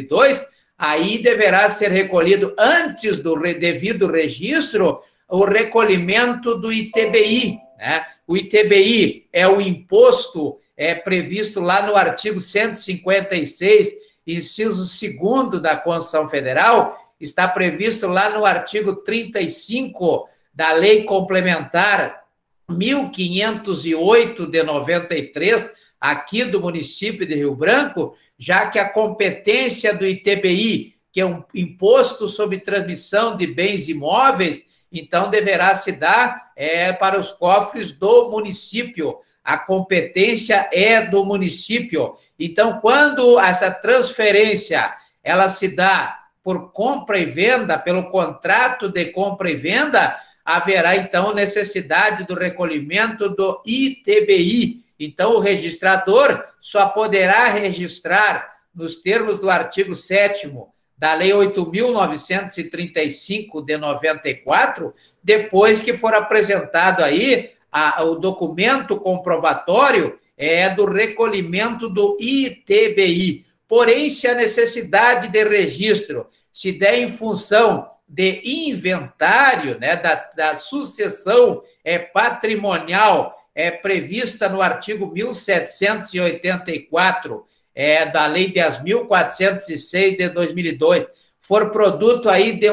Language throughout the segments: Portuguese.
2002, aí deverá ser recolhido antes do devido registro o recolhimento do ITBI, né? O ITBI é o imposto previsto lá no artigo 156, inciso 2º da Constituição Federal, está previsto lá no artigo 35 da Lei Complementar 1508 de 93, aqui do município de Rio Branco, já que a competência do ITBI, que é um imposto sobre transmissão de bens imóveis, então deverá se dar para os cofres do município. A competência é do município. Então, quando essa transferência ela se dá por compra e venda, pelo contrato de compra e venda, haverá, então, necessidade do recolhimento do ITBI. Então, o registrador só poderá registrar, nos termos do artigo 7º da Lei 8.935 de 94, depois que for apresentado aí o documento comprobatório do recolhimento do ITBI. Porém, se a necessidade de registro se der em função de inventário, né, da sucessão patrimonial prevista no artigo 1784 da Lei 10.406 de 2002, for produto aí de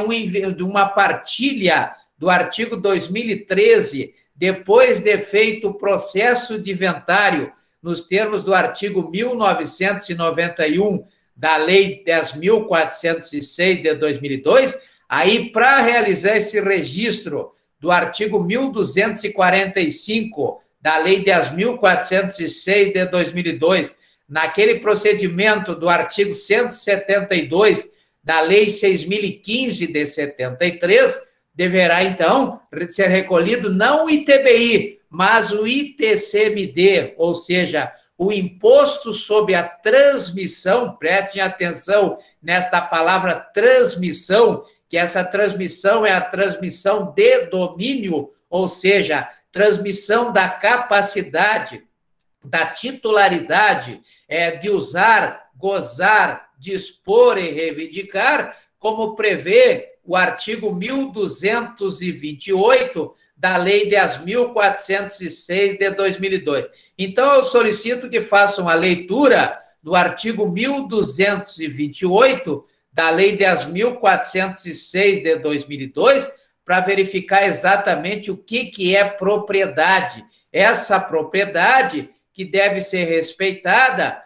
uma partilha do artigo 2013, depois de feito o processo de inventário, nos termos do artigo 1991 da Lei 10.406 de 2002, aí, para realizar esse registro do artigo 1245 da Lei 10.406 de 2002, naquele procedimento do artigo 172 da Lei 6.015 de 73, deverá, então, ser recolhido não o ITBI, mas o ITCMD, ou seja, o imposto sobre a transmissão, prestem atenção nesta palavra transmissão, que essa transmissão é a transmissão de domínio, ou seja, transmissão da capacidade, da titularidade de usar, gozar, dispor e reivindicar, como prevê o artigo 1228 da Lei 10.406 de 2002. Então, eu solicito que façam a leitura do artigo 1228 da Lei 10.406 de 2002 para verificar exatamente o que é propriedade. Essa propriedade que deve ser respeitada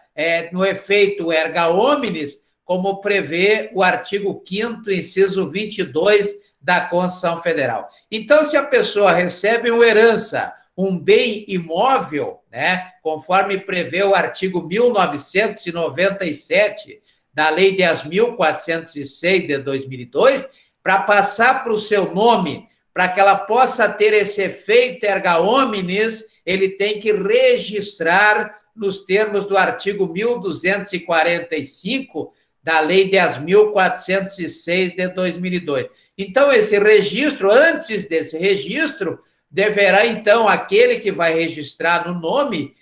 no efeito erga omnes, como prevê o artigo 5º, inciso 22 da Constituição Federal. Então, se a pessoa recebe uma herança, um bem imóvel, né, conforme prevê o artigo 1997 da Lei 10.406 de 2002, para passar para o seu nome, para que ela possa ter esse efeito erga omnes, ele tem que registrar nos termos do artigo 1245 da Lei 10.406 de 2002. Então, esse registro, antes desse registro, deverá, então, aquele que vai registrar no nome,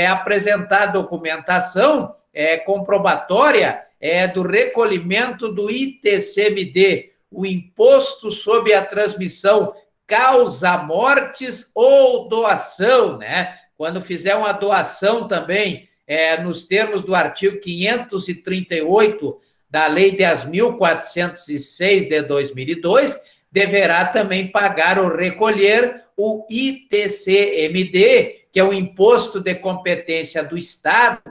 apresentar documentação comprobatória do recolhimento do ITCMD, o Imposto sobre a Transmissão Causa-Mortes ou Doação, né? Quando fizer uma doação também, nos termos do artigo 538 da Lei 10.406 de 2002, deverá também pagar ou recolher o ITCMD, que é o Imposto de Competência do Estado,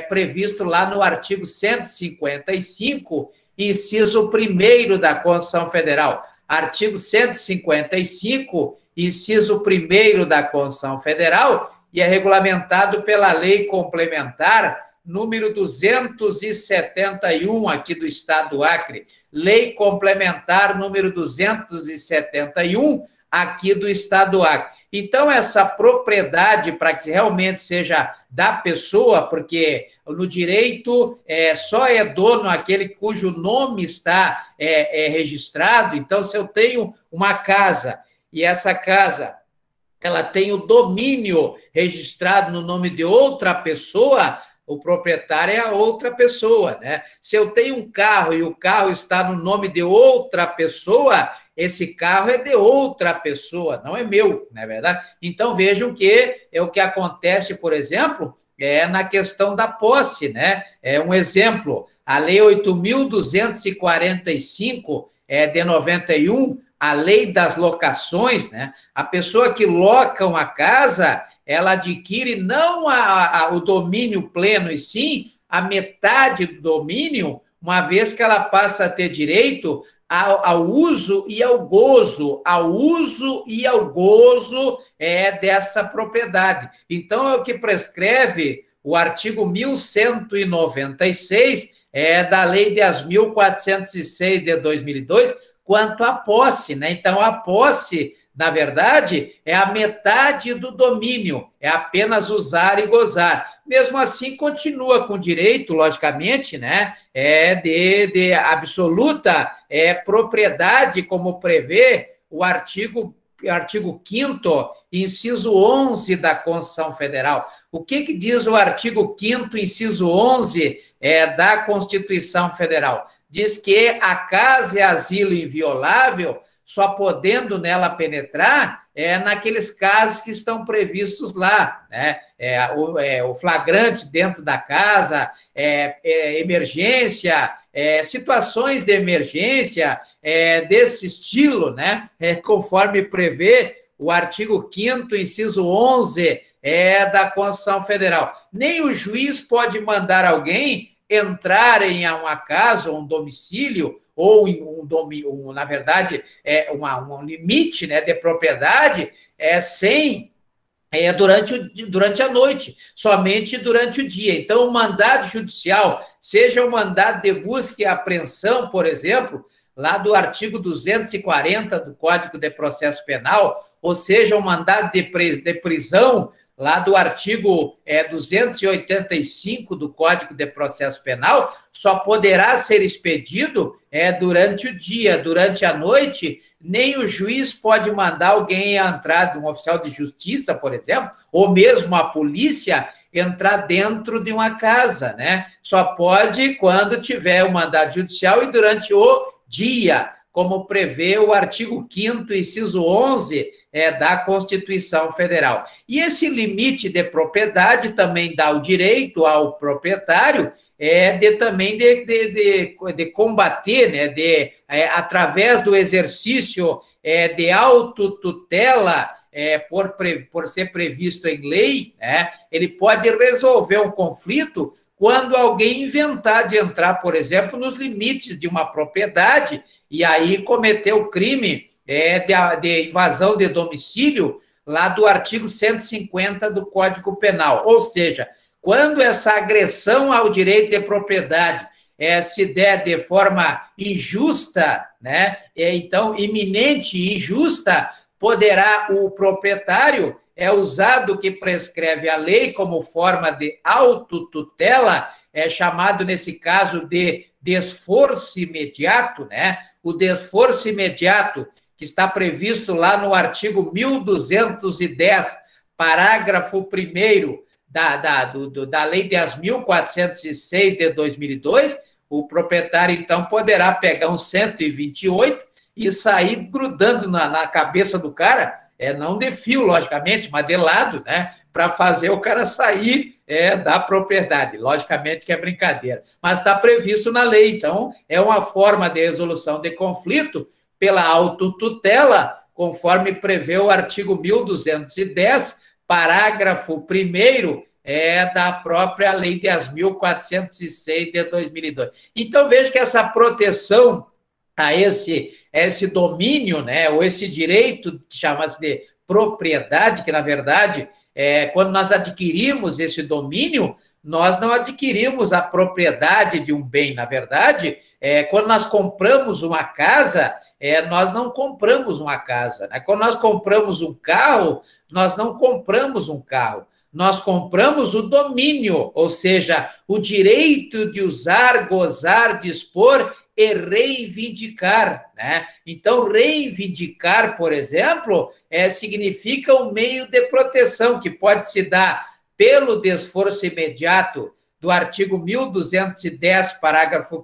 previsto lá no artigo 155, inciso 1º da Constituição Federal. Artigo 155, inciso 1º da Constituição Federal, e é regulamentado pela Lei Complementar número 271 aqui do Estado do Acre. Lei Complementar número 271 aqui do Estado do Acre. Então, essa propriedade, para que realmente seja da pessoa, porque no direito só é dono aquele cujo nome está registrado. Então, se eu tenho uma casa e essa casa ela tem o domínio registrado no nome de outra pessoa, o proprietário é a outra pessoa, né? Se eu tenho um carro e o carro está no nome de outra pessoa, esse carro é de outra pessoa, não é meu, não é verdade? Então, vejam que é o que acontece, por exemplo, na questão da posse, né? É um exemplo, a Lei 8.245 de 91, a Lei das Locações, né? A pessoa que loca uma casa, ela adquire não o domínio pleno, e sim a metade do domínio, uma vez que ela passa a ter direito ao uso e ao gozo, dessa propriedade. Então, é o que prescreve o artigo 1196 da Lei 10.406 de 2002, quanto à posse, né? Então, a posse, na verdade, é a metade do domínio, é apenas usar e gozar. Mesmo assim, continua com direito, logicamente, né? De absoluta propriedade, como prevê o artigo 5º, inciso 11 da Constituição Federal. O que diz o artigo 5º, inciso 11 da Constituição Federal? Diz que a casa é asilo inviolável, só podendo nela penetrar naqueles casos que estão previstos lá, né? O flagrante dentro da casa, emergência, situações de emergência desse estilo, né? Conforme prevê o artigo 5º, inciso 11 da Constituição Federal. Nem o juiz pode mandar alguém entrar em uma casa, um domicílio, ou na verdade, um limite, né, de propriedade, sem durante a noite, somente durante o dia. Então, o mandado judicial, seja o mandado de busca e apreensão, por exemplo, lá do artigo 240 do Código de Processo Penal, ou seja, o mandado de prisão, lá do artigo 285 do Código de Processo Penal, só poderá ser expedido durante o dia. Durante a noite, nem o juiz pode mandar alguém entrar, um oficial de justiça, por exemplo, ou mesmo a polícia, entrar dentro de uma casa, né? Só pode quando tiver o mandado judicial e durante o dia, como prevê o artigo 5º, inciso 11 da Constituição Federal. E esse limite de propriedade também dá o direito ao proprietário de combater, né, através do exercício de autotutela, por ser previsto em lei, né, ele pode resolver um conflito quando alguém inventar de entrar, por exemplo, nos limites de uma propriedade e aí cometer o crime de invasão de domicílio, lá do artigo 150 do Código Penal. Ou seja, quando essa agressão ao direito de propriedade se der de forma injusta, né, então, iminente e injusta, poderá o proprietário usar do que prescreve a lei como forma de autotutela, chamado, nesse caso, de desforço imediato, né? O desforço imediato, que está previsto lá no artigo 1210, parágrafo 1º da Lei 10.406 de 2002, o proprietário, então, poderá pegar um 128 e sair grudando na cabeça do cara, não de fio, logicamente, mas de lado, né, para fazer o cara sair da propriedade. Logicamente que é brincadeira, mas está previsto na lei. Então, é uma forma de resolução de conflito pela autotutela, conforme prevê o artigo 1210, parágrafo 1º, da própria Lei 10.406 de 2002. Então, veja que essa proteção a esse domínio, né, ou esse direito que chama-se de propriedade, que, na verdade, quando nós adquirimos esse domínio, nós não adquirimos a propriedade de um bem. Na verdade, quando nós compramos uma casa, nós não compramos uma casa, né? Quando nós compramos um carro, nós não compramos um carro. Nós compramos o domínio, ou seja, o direito de usar, gozar, dispor e reivindicar, né? Então, reivindicar, por exemplo, significa um meio de proteção que pode se dar pelo desforço imediato do artigo 1210, parágrafo 1º